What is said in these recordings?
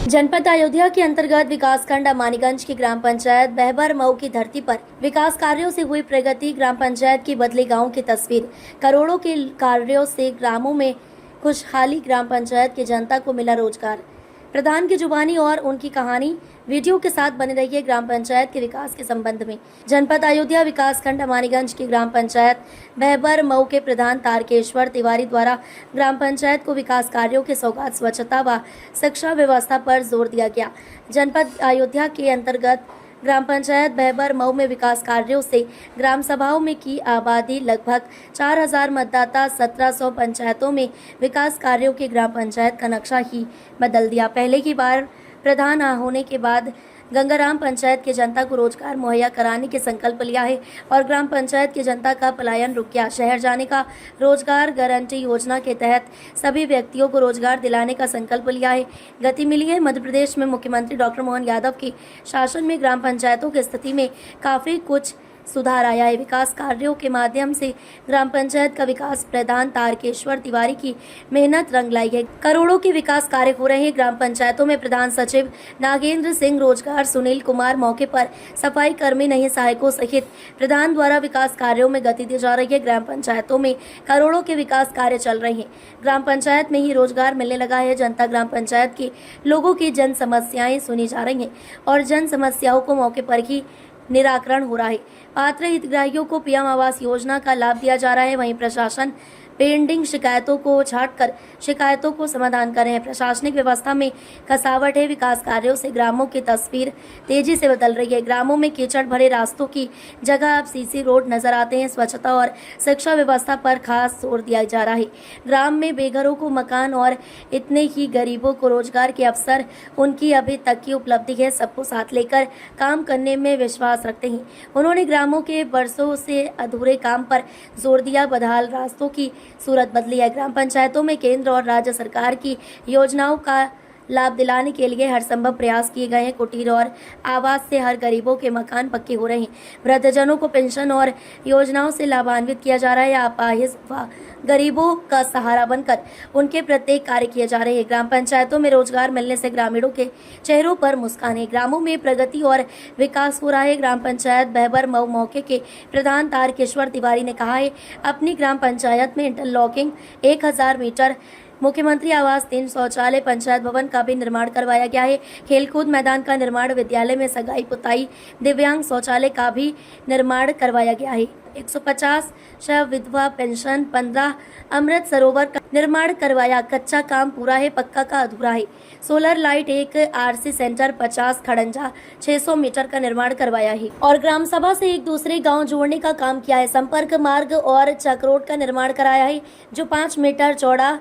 जनपद अयोध्या के अंतर्गत विकासखंड अमानीगंज की ग्राम पंचायत बहबर मऊ की धरती पर विकास कार्यों से हुई प्रगति। ग्राम पंचायत की बदली गांव की तस्वीर। करोड़ों के कार्यों से ग्रामों में खुशहाली। ग्राम पंचायत की जनता को मिला रोजगार। प्रधान की जुबानी और उनकी कहानी वीडियो के साथ बने रहिए ग्राम पंचायत के विकास के संबंध में। जनपद अयोध्या विकासखंड अमानीगंज की ग्राम पंचायत बहबर मऊ के प्रधान तारकेश्वर तिवारी द्वारा ग्राम पंचायत को विकास कार्यों के सौगात, स्वच्छता व शिक्षा व्यवस्था पर जोर दिया गया। जनपद अयोध्या के अंतर्गत ग्राम पंचायत बहबर मऊ में विकास कार्यों से ग्राम सभाओं में की आबादी लगभग 4000 मतदाता। 1700 पंचायतों में विकास कार्यों के ग्राम पंचायत का नक्शा ही बदल दिया। पहले की बार प्रधान होने के बाद गंगाराम पंचायत की जनता को रोजगार मुहैया कराने के संकल्प लिया है और ग्राम पंचायत की जनता का पलायन रुक गया। शहर जाने का रोजगार गारंटी योजना के तहत सभी व्यक्तियों को रोजगार दिलाने का संकल्प लिया है। गति मिली है। मध्य प्रदेश में मुख्यमंत्री डॉक्टर मोहन यादव के शासन में ग्राम पंचायतों की स्थिति में काफी कुछ सुधार आया है। विकास कार्यों के माध्यम से ग्राम पंचायत का विकास प्रधान तारकेश्वर तिवारी की मेहनत रंग लाई है। करोड़ों के विकास कार्य हो रहे हैं। ग्राम पंचायतों में प्रधान सचिव नागेंद्र सिंह, रोजगार सुनील कुमार, मौके पर सफाई कर्मी नहीं सहायकों सहित प्रधान द्वारा विकास कार्यों में गति दी जा रही है। ग्राम पंचायतों में करोड़ों के विकास कार्य चल रहे हैं। ग्राम पंचायत में ही रोजगार मिलने लगा है। जनता ग्राम पंचायत के लोगों की जन समस्याएं सुनी जा रही हैं और जन समस्याओं को मौके पर ही निराकरण हो रहा है। पात्र हितग्राहियों को पीएम आवास योजना का लाभ दिया जा रहा है। वहीं प्रशासन पेंडिंग शिकायतों को छांटकर शिकायतों को समाधान कर रहे हैं। प्रशासनिक व्यवस्था में कसावट है। विकास कार्यों से ग्रामों की तस्वीर तेजी से बदल रही है। ग्रामों में कीचड़ भरे रास्तों की जगह अब सीसी रोड नजर आते हैं। स्वच्छता और शिक्षा व्यवस्था पर खास जोर दिया जा रहा है। ग्राम में बेघरों को मकान और इतने ही गरीबों को रोजगार के अवसर उनकी अभी तक की उपलब्धि है। सबको साथ लेकर काम करने में विश्वास रखते हैं। उन्होंने ग्रामों के बरसों से अधूरे काम पर जोर दिया। बदहाल रास्तों की सूरत बदली है। ग्राम पंचायतों में केंद्र और राज्य सरकार की योजनाओं का लाभ दिलाने के लिए हर संभव प्रयास किए गए हैं। कुटीर और आवास से हर गरीबों के मकान पक्के हो रहे हैं। वृद्धजनों को पेंशन और योजनाओं से लाभान्वित किया जा रहा है। अपाहिज व गरीबों का सहारा बनकर उनके प्रत्येक कार्य किए जा रहे हैं। ग्राम पंचायतों में रोजगार मिलने से ग्रामीणों के चेहरों पर मुस्कान है। ग्रामों में प्रगति और विकास हो रहा है। ग्राम पंचायत बहबर मऊ मौके के प्रधान तारकेश्वर तिवारी ने कहा है, अपनी ग्राम पंचायत में इंटरलॉकिंग 1000 मीटर, मुख्यमंत्री आवास 3 शौचालय, पंचायत भवन का भी निर्माण करवाया गया है। खेलकूद मैदान का निर्माण, विद्यालय में सगाई पुताई, दिव्यांग शौचालय का भी निर्माण करवाया गया है। 150 शव विधवा पेंशन, 15 अमृत सरोवर का निर्माण करवाया। कच्चा काम पूरा है, पक्का का अधूरा है। सोलर लाइट, एक आरसी सेंटर, 50 खड़ंजा, 600 मीटर का निर्माण करवाया है और ग्राम सभा से एक दूसरे गांव जोड़ने का काम किया है। संपर्क मार्ग और चक्रोड का निर्माण कराया है जो 5 मीटर चौड़ा,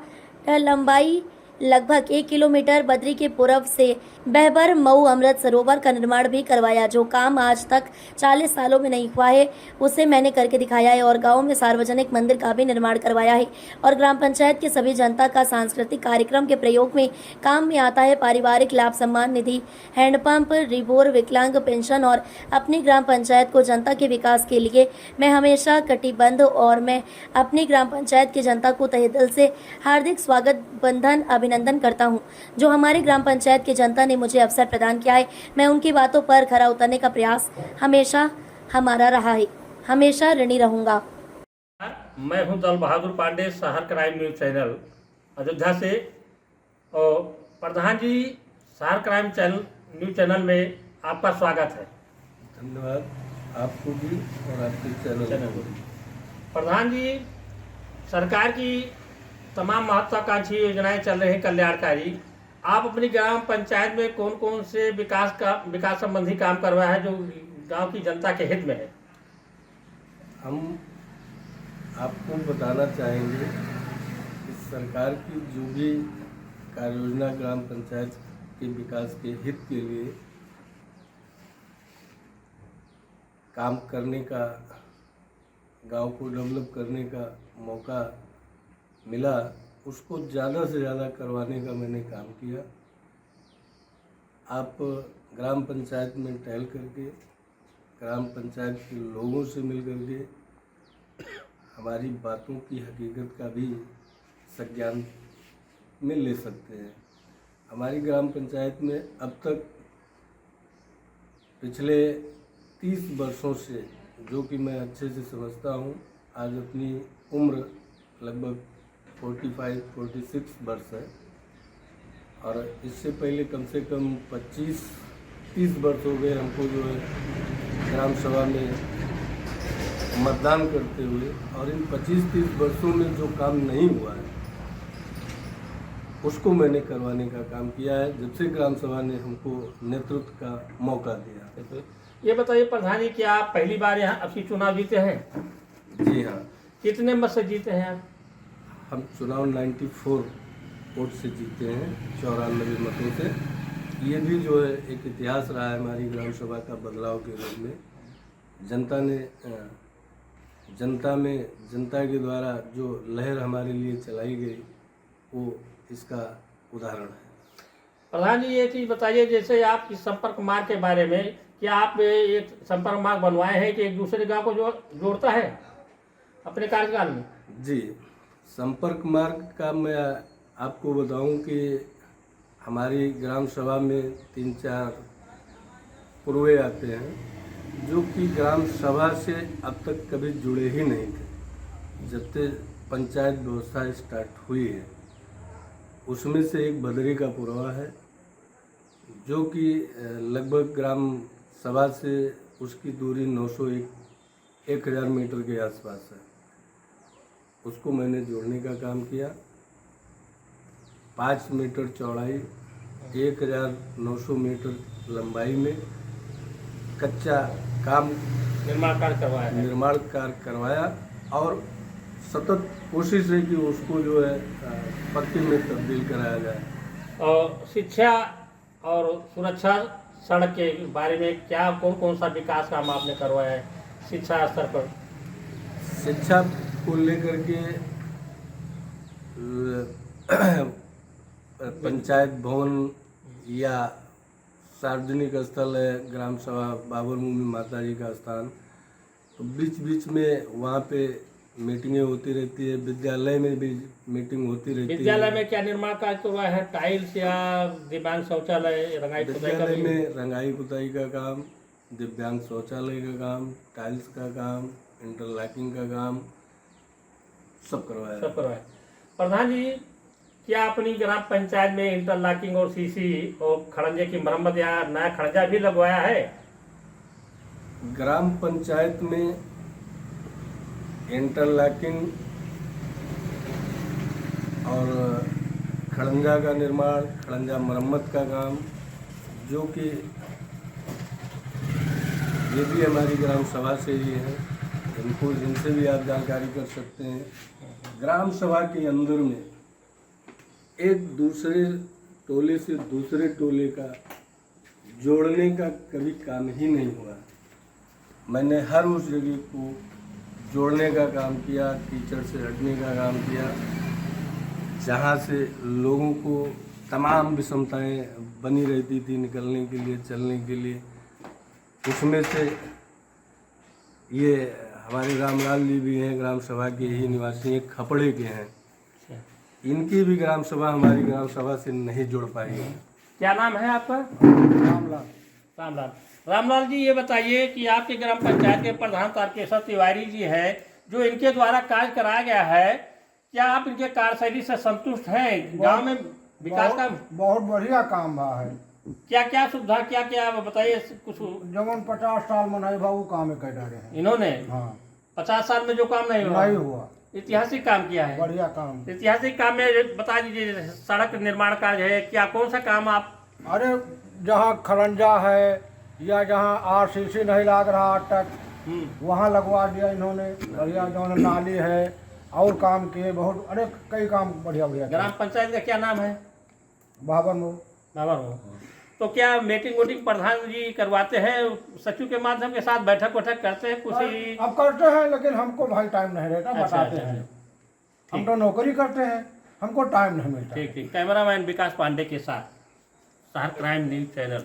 लंबाई लगभग 1 किलोमीटर। बद्री के पूर्व से बहबर मऊ अमृत सरोवर का निर्माण भी करवाया। जो काम आज तक 40 सालों में नहीं हुआ है उसे मैंने करके दिखाया है और गांव में सार्वजनिक मंदिर का भी निर्माण करवाया है और ग्राम पंचायत की सभी जनता का सांस्कृतिक कार्यक्रम के प्रयोग में काम में आता है। पारिवारिक लाभ सम्मान निधि, हैंडपंप, रिबोर, विकलांग पेंशन और अपनी ग्राम पंचायत को जनता के विकास के लिए मैं हमेशा कटिबद्ध और मैं अपनी ग्राम पंचायत की जनता को तहे दिल से हार्दिक स्वागत, बंधन, अभिनंदन करता हूं। जो हमारी ग्राम पंचायत की जनता ने मुझे अवसर प्रदान किया है, मैं उनकी बातों पर खरा उतरने का प्रयास हमेशा हमारा रहा है, हमेशा ऋणी रहूंगा। मैं हूं दल बहादुर पांडे, शहर क्राइम न्यूज चैनल अयोध्या से। और प्रधान जी, शहर क्राइम न्यूज चैनल में आपका स्वागत है। धन्यवाद आपको भी और आपके चैनल को भी। प्रधान जी, सरकार की तमाम महत्वाकांक्षी योजनाएं चल रही हैं कल्याणकारी। आप अपनी ग्राम पंचायत में कौन कौन से विकास संबंधी काम करवाया है जो गांव की जनता के हित में है? हम आपको बताना चाहेंगे कि सरकार की जो भी कार्य योजना ग्राम पंचायत के विकास के हित के लिए काम करने का, गांव को डेवलप करने का मौका मिला, उसको ज़्यादा से ज़्यादा करवाने का मैंने काम किया। आप ग्राम पंचायत में टहल करके, ग्राम पंचायत के लोगों से मिल करके हमारी बातों की हकीकत का भी संज्ञान में ले सकते हैं। हमारी ग्राम पंचायत में अब तक पिछले 30 वर्षों से, जो कि मैं अच्छे से समझता हूँ, आज अपनी उम्र लगभग 45-46 वर्ष है, और इससे पहले कम से कम 25-30 वर्ष हो गए हमको जो है ग्राम सभा में मतदान करते हुए। और इन 25-30 वर्षों में जो काम नहीं हुआ है उसको मैंने करवाने का काम किया है, जब से ग्राम सभा ने हमको नेतृत्व का मौका दिया। ये बताइए प्रधान जी, क्या आप पहली बार यहाँ अपनी चुनाव जीते हैं? जी हाँ, कितने मत से जीते हैं आप? हम चुनाव 94 वोट से जीते हैं, 94 मतों से। ये भी जो है एक इतिहास रहा है हमारी ग्राम सभा का बदलाव के रूप में। जनता के द्वारा जो लहर हमारे लिए चलाई गई वो इसका उदाहरण है। प्रधान जी, ये चीज़ बताइए, जैसे आप इस संपर्क मार्ग के बारे में, क्या आप एक संपर्क मार्ग बनवाए हैं कि एक दूसरे गांव को जोड़ता है अपने कार्यकाल में? जी, संपर्क मार्ग का मैं आपको बताऊं कि हमारी ग्राम सभा में 3-4 पुरवे आते हैं जो कि ग्राम सभा से अब तक कभी जुड़े ही नहीं थे। जब से पंचायत व्यवस्था स्टार्ट हुई है उसमें से एक बदरी का पुरवा है, जो कि लगभग ग्राम सभा से उसकी दूरी 901-1000 मीटर के आसपास है। उसको मैंने जोड़ने का काम किया। 5 मीटर चौड़ाई, 1900 मीटर लंबाई में कच्चा काम निर्माण कार्य करवाया और सतत कोशिश है कि उसको जो है पक्के में तब्दील कराया जाए। और शिक्षा और सुरक्षा सड़क के बारे में क्या कौन सा विकास काम आपने करवाया है शिक्षा स्तर पर? शिक्षा को लेकर के पंचायत भवन या सार्वजनिक स्थल है ग्राम सभा बाबरमुनि माता जी का स्थान, तो बीच बीच में वहाँ पे मीटिंगें होती रहती है। विद्यालय में भी मीटिंग होती रहती है। विद्यालय में क्या निर्माण कार्य करवाया है? टाइल्स या दिव्यांग शौचालय, रंगाई पुताई का? विद्यालय में रंगाई पुताई का काम, दिव्यांग शौचालय का काम, टाइल्स का काम, इंटरलॉकिंग का काम सब करवाया। प्रधान जी, क्या अपनी ग्राम पंचायत में इंटरलॉकिंग और सीसी और खड़ंजे की मरम्मत या नया खड़ंजा भी लगवाया है? ग्राम पंचायत में इंटरलॉकिंग और खड़ंजा का निर्माण, खड़ंजा मरम्मत का काम, जो कि ये भी हमारी ग्राम सभा से ही है, इनसे भी आप जानकारी कर सकते हैं। ग्राम सभा के अंदर में एक दूसरे टोले से दूसरे टोले का जोड़ने का कभी काम ही नहीं हुआ। मैंने हर उस जगह को जोड़ने का काम किया, कीचड़ से हटने का काम किया, जहाँ से लोगों को तमाम विषमताएं बनी रहती थी निकलने के लिए, चलने के लिए। उसमें से ये हमारे रामलाल जी भी हैं, ग्राम सभा के ही निवासी हैं, खपड़े के हैं। इनकी भी ग्राम सभा हमारी ग्राम सभा से नहीं जुड़ पाई है। क्या नाम है आपका? रामलाल जी, ये बताइए कि आपके ग्राम पंचायत के प्रधान तारकेश्वर तिवारी जी हैं, जो इनके द्वारा कार्य कराया गया है, क्या आप इनके कार्यशैली से संतुष्ट हैं? गांव में विकास का बहुत बढ़िया काम बा है। क्या क्या सुविधा, क्या क्या बताइए कुछ। जवन 50 साल में नहीं बाबू काम कर रहे हैं इन्होंने। हाँ, 50 साल में जो काम नहीं हुआ, ऐतिहासिक काम किया है। बढ़िया काम। ऐतिहासिक काम में बता दीजिए, सड़क निर्माण कार्य है, क्या कौन सा काम आप? अरे जहाँ खरंजा है या जहाँ आरसीसी नहीं लग रहा आज तक, वहाँ लगवा दिया इन्होंने। बढ़िया जो नाली है और काम किए बहुत, अरे कई काम बढ़िया बढ़िया। ग्राम पंचायत का क्या नाम है? बाबर। तो क्या मीटिंग वोटिंग प्रधान जी करवाते हैं, सचिव के माध्यम के साथ बैठक वैठक करते हैं कुछ? अब करते हैं, लेकिन हमको भाई टाइम नहीं रहता। बताते हैं, हम तो नौकरी करते हैं, हमको टाइम नहीं मिलता। ठीक। कैमरामैन विकास पांडे के साथ शहर क्राइम न्यूज चैनल।